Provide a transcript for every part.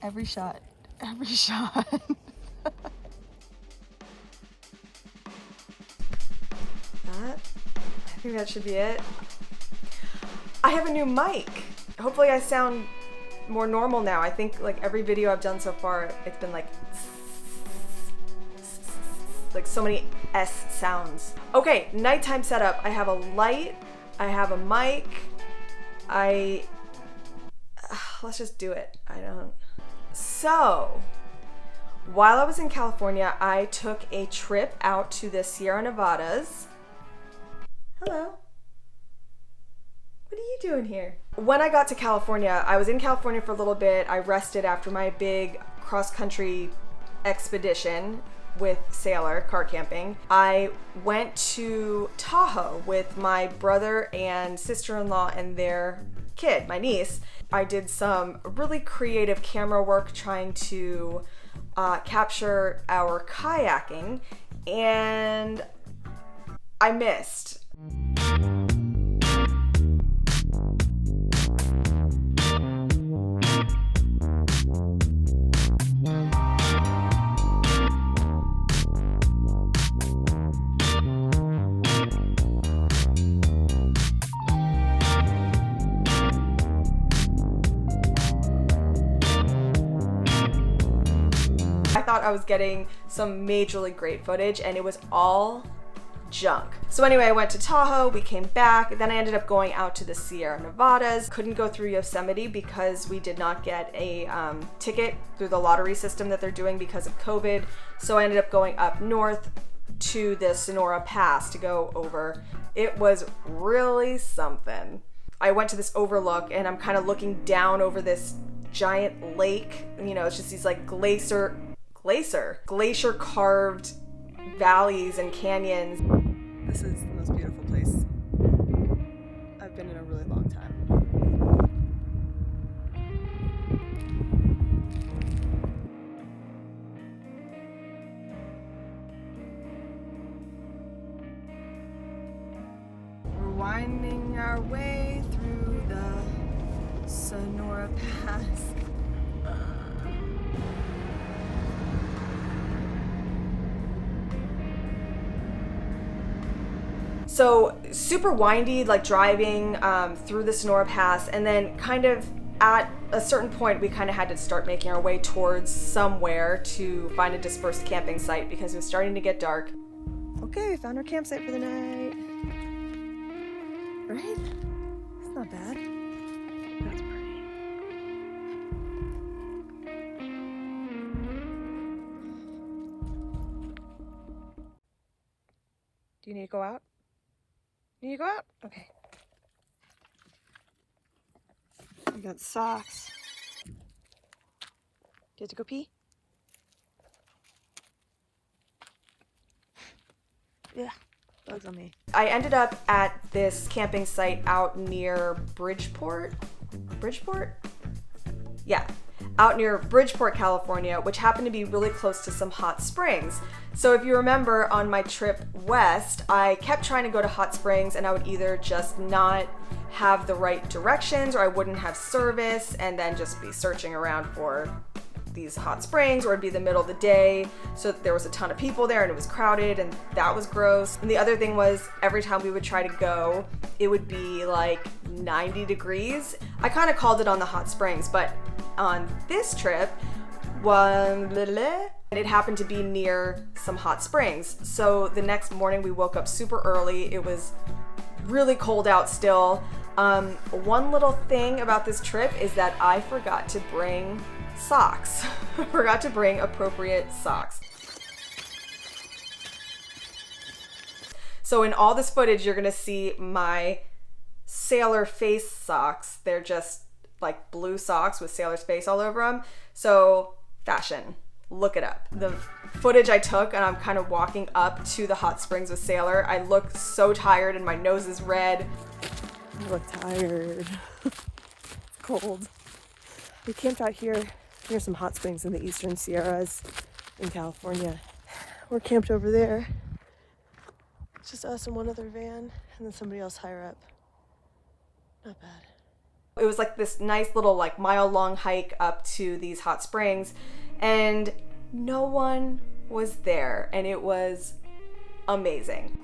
Every shot. Every shot. I think that should be it. I have a new mic. Hopefully I sound more normal now. I think like every video I've done so far, it's been like so many S sounds. Okay, nighttime setup. I have a light, I have a mic, let's just do it. So, while I was in California, I took a trip out to the Sierra Nevadas. Hello. What are you doing here? When I got to California, I was in California for a little bit. I rested after my big cross-country expedition with Sailor, car camping. I went to Tahoe with my brother and sister-in-law and their kid, my niece. I did some really creative camera work trying to capture our kayaking, and I missed. I thought I was getting some majorly great footage and it was all junk. So anyway, I went to Tahoe, we came back, then I ended up going out to the Sierra Nevadas. Couldn't go through Yosemite because we did not get a ticket through the lottery system that they're doing because of COVID. So I ended up going up north to the Sonora Pass to go over. It was really something. I went to this overlook and I'm kind of looking down over this giant lake. You know, it's just these like glacier carved valleys and canyons. This is the most beautiful place I've been in a really long time. We're winding our way through the Sonora Pass. So super windy, like driving through the Sonora Pass, and then kind of at a certain point we kind of had to start making our way towards somewhere to find a dispersed camping site because it was starting to get dark. Okay, we found our campsite for the night. Right? It's not bad. That's pretty. Do you need to go out? Need to go out? Okay. I got socks. Do you have to go pee? Yeah, bugs on me. I ended up at this camping site out near Bridgeport? Yeah. Out near Bridgeport, California, which happened to be really close to some hot springs. So if you remember on my trip west, I kept trying to go to hot springs and I would either just not have the right directions or I wouldn't have service and then just be searching around for these hot springs, or it'd be the middle of the day, so there was a ton of people there and it was crowded and that was gross. And the other thing was every time we would try to go, it would be like 90 degrees. I kind of called it on the hot springs, but on this trip, it happened to be near some hot springs. So the next morning we woke up super early. It was really cold out still. One little thing about this trip is that I forgot to bring socks. I forgot to bring appropriate socks. So in all this footage, you're gonna see my sailor face socks. They're just like blue socks with sailor's face all over them. So fashion, look it up. The footage I took and I'm kind of walking up to the hot springs with Sailor. I look so tired and my nose is red. I look tired. It's cold. We camped out here near some hot springs in the eastern Sierras in California. We're camped over there. It's just us and one other van and then somebody else higher up. Not bad. It was like this nice little like mile-long hike up to these hot springs, and no one was there, and it was amazing.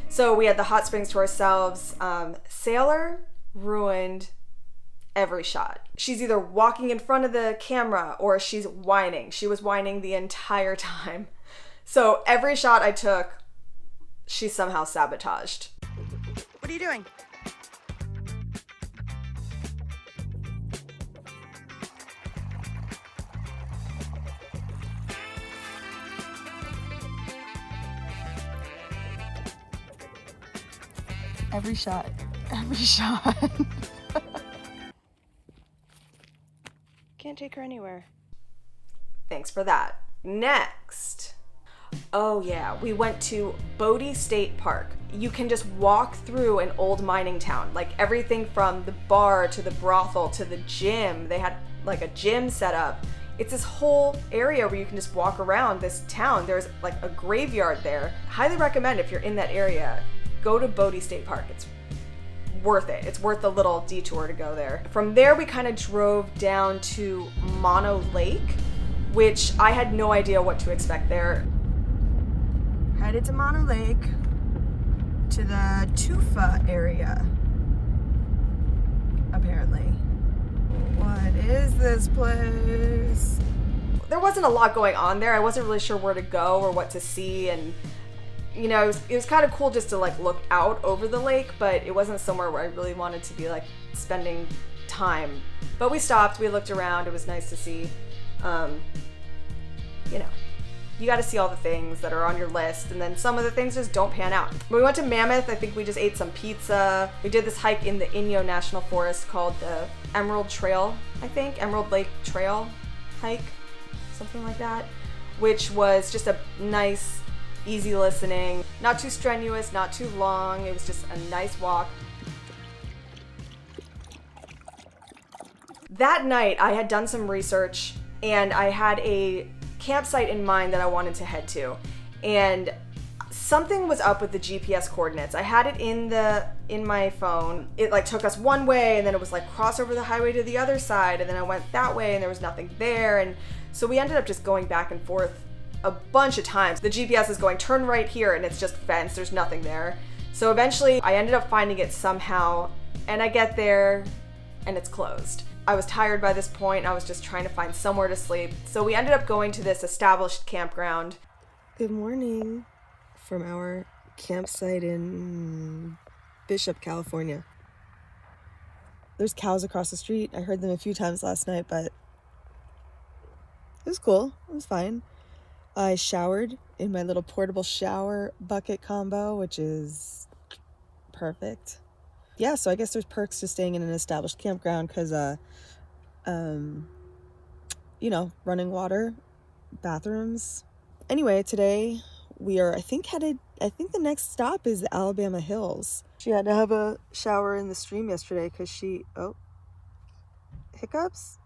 So we had the hot springs to ourselves. Sailor ruined every shot. She's either walking in front of the camera or she's whining. She was whining the entire time. So every shot I took, she somehow sabotaged. What are you doing? Every shot. Can't take her anywhere. Thanks for that. Next. Oh yeah, we went to Bodie State Park. You can just walk through an old mining town. Like everything from the bar to the brothel to the gym. They had like a gym set up. It's this whole area where you can just walk around this town. There's like a graveyard there. Highly recommend if you're in that area, go to Bodie State Park. It's worth it. It's worth the little detour to go there. From there, we kind of drove down to Mono Lake, which I had no idea what to expect there. Headed to Mono Lake, to the Tufa area, apparently. What is this place? There wasn't a lot going on there. I wasn't really sure where to go or what to see, and you know, it was kind of cool just to like look out over the lake, but it wasn't somewhere where I really wanted to be like spending time. But we stopped, we looked around, it was nice to see. You know, you got to see all the things that are on your list, and then some of the things just don't pan out. When we went to Mammoth, I think we just ate some pizza. We did this hike in the Inyo National Forest called the Emerald Trail, I think, Emerald Lake Trail hike, something like that, which was just a nice, easy listening, not too strenuous, not too long. It was just a nice walk. That night, I had done some research, and I had a campsite in mind that I wanted to head to, and something was up with the GPS coordinates. I had it in my phone. It like took us one way, and then it was like cross over the highway to the other side, and then I went that way, and there was nothing there, and so we ended up just going back and forth a bunch of times. The GPS is going turn right here, and it's just fence. There's nothing there. So eventually, I ended up finding it somehow, and I get there, and it's closed. I was tired by this point. I was just trying to find somewhere to sleep. So we ended up going to this established campground. Good morning from our campsite in Bishop, California. There's cows across the street. I heard them a few times last night, but it was cool. It was fine. I showered in my little portable shower bucket combo, which is perfect. Yeah, so I guess there's perks to staying in an established campground because, you know, running water, bathrooms. Anyway, today we are, I think the next stop is the Alabama Hills. She had to have a shower in the stream yesterday because hiccups?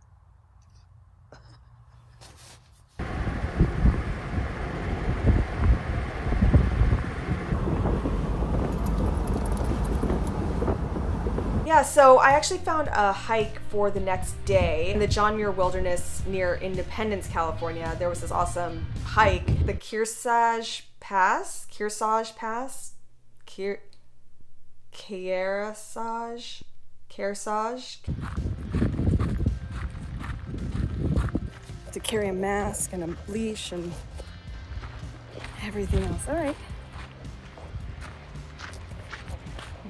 Yeah, so I actually found a hike for the next day in the John Muir Wilderness near Independence, California. There was this awesome hike, the Kearsarge Pass. To carry a mask and a leash and everything else. All right.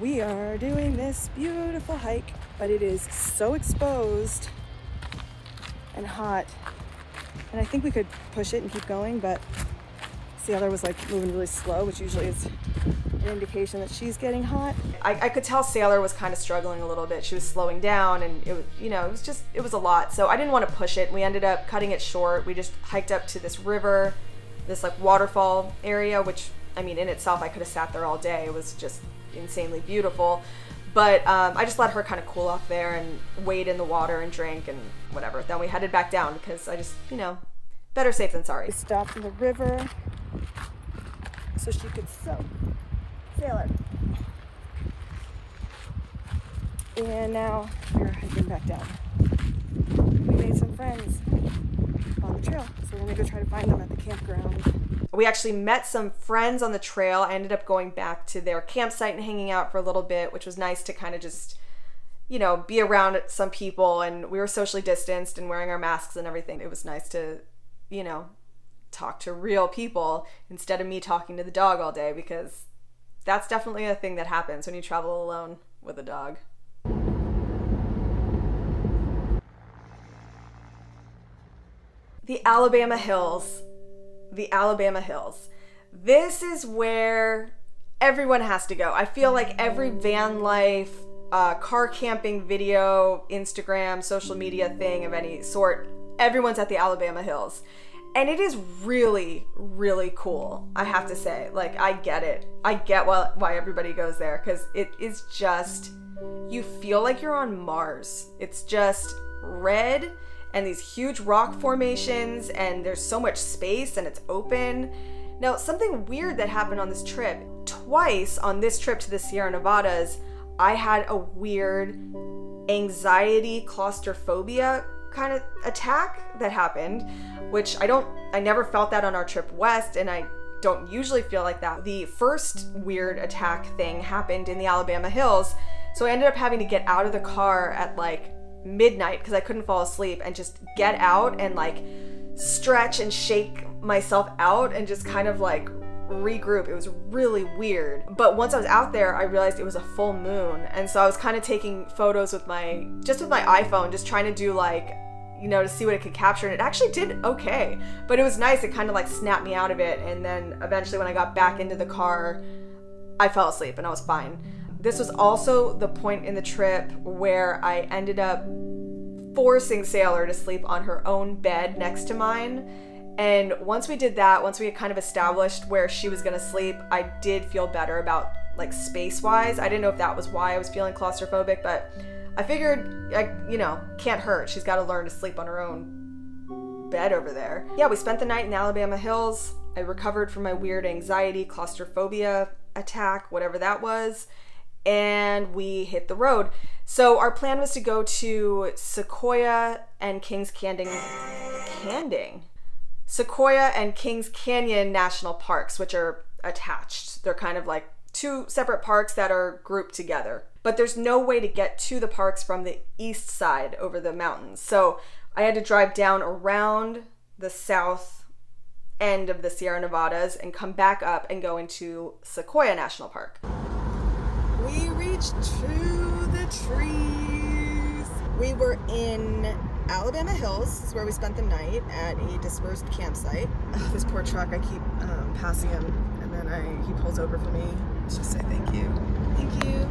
We are doing this beautiful hike, but it is so exposed and hot. And I think we could push it and keep going, but Sailor was like moving really slow, which usually is an indication that she's getting hot. I could tell Sailor was kind of struggling a little bit. She was slowing down, and it was, you know, it was a lot. So I didn't want to push it. We ended up cutting it short. We just hiked up to this river this like waterfall area, which I mean in itself I could have sat there all day. It was just insanely beautiful. But I just let her kind of cool off there and wade in the water and drink and whatever. Then we headed back down because I just, better safe than sorry. We stopped in the river so she could sail it. And now we're heading back down. We made some friends on the trail, so we're gonna go try to find them at the campground. We actually met some friends on the trail. I ended up going back to their campsite and hanging out for a little bit, which was nice to kind of just, be around some people. And we were socially distanced and wearing our masks and everything. It was nice to, talk to real people instead of me talking to the dog all day, because that's definitely a thing that happens when you travel alone with a dog. The Alabama Hills. The Alabama Hills. This is where everyone has to go. I feel like every van life, car camping video, Instagram, social media thing of any sort, everyone's at the Alabama Hills. And it is really, really cool, I have to say. Like, I get it. I get why everybody goes there, because it is just, you feel like you're on Mars. It's just red and these huge rock formations, and there's so much space and it's open. Now, something weird that happened on this trip, twice on this trip to the Sierra Nevadas, I had a weird anxiety, claustrophobia kind of attack that happened, which I never felt that on our trip west, and I don't usually feel like that. The first weird attack thing happened in the Alabama Hills, so I ended up having to get out of the car at like midnight because I couldn't fall asleep, and just get out and like stretch and shake myself out and just kind of like regroup. It was really weird. But once I was out there, I realized it was a full moon, and so I was kind of taking photos with my iPhone, just trying to do like, to see what it could capture, and it actually did okay. But it was nice. It kind of like snapped me out of it, and then eventually when I got back into the car, I fell asleep and I was fine. This was also the point in the trip where I ended up forcing Sailor to sleep on her own bed next to mine. And once we did that, once we had kind of established where she was gonna sleep, I did feel better about like space-wise. I didn't know if that was why I was feeling claustrophobic, but I figured, can't hurt. She's got to learn to sleep on her own bed over there. Yeah, we spent the night in the Alabama Hills. I recovered from my weird anxiety, claustrophobia attack, whatever that was, and we hit the road. So our plan was to go to Sequoia and Kings Canyon National Parks, which are attached. They're kind of like two separate parks that are grouped together. But there's no way to get to the parks from the east side over the mountains. So I had to drive down around the south end of the Sierra Nevadas and come back up and go into Sequoia National Park. We reached to the trees. We were in Alabama Hills. This is where we spent the night at a dispersed campsite. Oh, this poor truck, I keep passing him, and then he pulls over for me. Let's just say thank you. Thank you.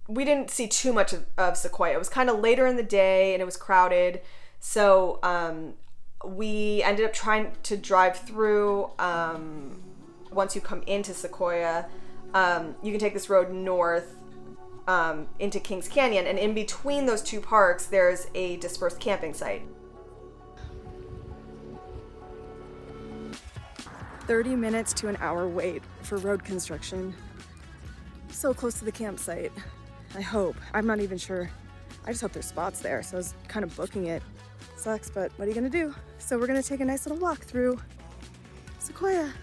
We didn't see too much of Sequoia. It was kind of later in the day and it was crowded. So we ended up trying to drive through. Once you come into Sequoia, you can take this road north into Kings Canyon. And in between those two parks, there's a dispersed camping site. 30 minutes to an hour wait for road construction. So close to the campsite. I hope. I'm not even sure. I just hope there's spots there. So I was kind of booking it. Sucks, but what are you gonna do? So we're gonna take a nice little walk through Sequoia.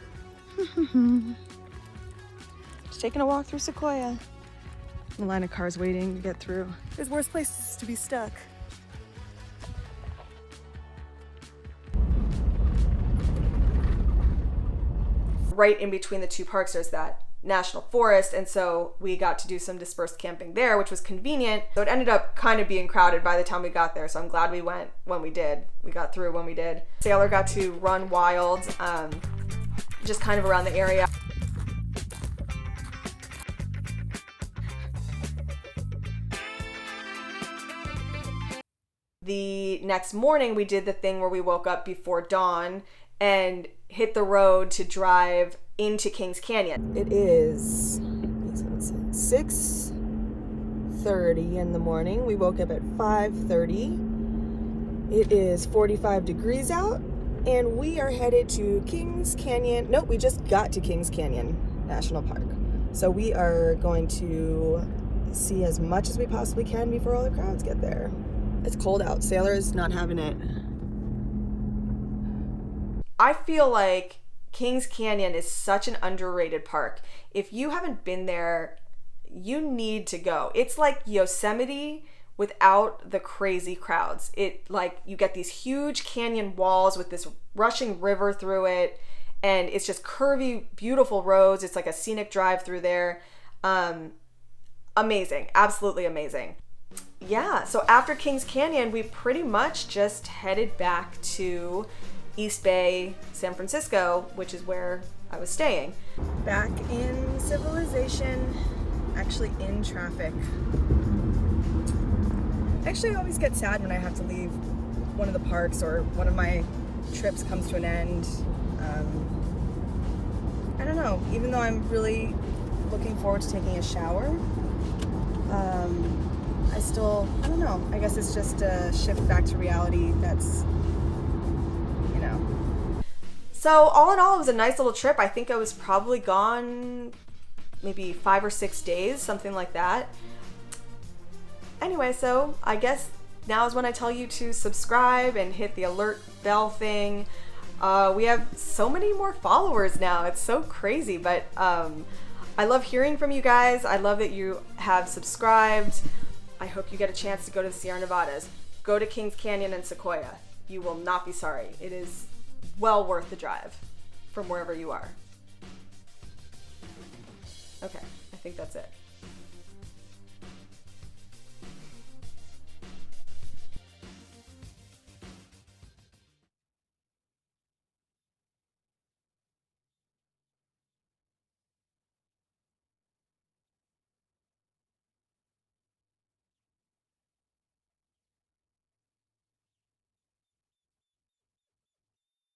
Just taking a walk through Sequoia. A line of cars waiting to get through. There's worse places to be stuck. Right in between the two parks, there's that national forest, and so we got to do some dispersed camping there, which was convenient. So it ended up kind of being crowded by the time we got there, so I'm glad we went when we did. We got through when we did. Sailor got to run wild, just kind of around the area. the next morning we did the thing where we woke up before dawn and hit the road to drive into Kings Canyon. It is 6:30 in the morning. We woke up at 5:30. It is 45 degrees out, and we are headed to Kings Canyon. Nope, we just got to Kings Canyon National Park. So we are going to see as much as we possibly can before all the crowds get there. It's cold out. Sailor's not having it. I feel like Kings Canyon is such an underrated park. If you haven't been there, you need to go. It's like Yosemite without the crazy crowds. You get these huge canyon walls with this rushing river through it, and it's just curvy, beautiful roads. It's like a scenic drive through there. Amazing, absolutely amazing. Yeah, so after Kings Canyon, we pretty much just headed back to East Bay, San Francisco, which is where I was staying. Back in civilization, actually in traffic. Actually, I always get sad when I have to leave one of the parks or one of my trips comes to an end. I don't know, even though I'm really looking forward to taking a shower, I don't know, I guess it's just a shift back to reality that's, So all in all, it was a nice little trip. I think I was probably gone maybe 5 or 6 days, something like that. Anyway, so I guess now is when I tell you to subscribe and hit the alert bell thing. We have so many more followers now. It's so crazy, but I love hearing from you guys. I love that you have subscribed. I hope you get a chance to go to the Sierra Nevadas. Go to Kings Canyon and Sequoia. You will not be sorry. It is well worth the drive from wherever you are. Okay, I think that's it.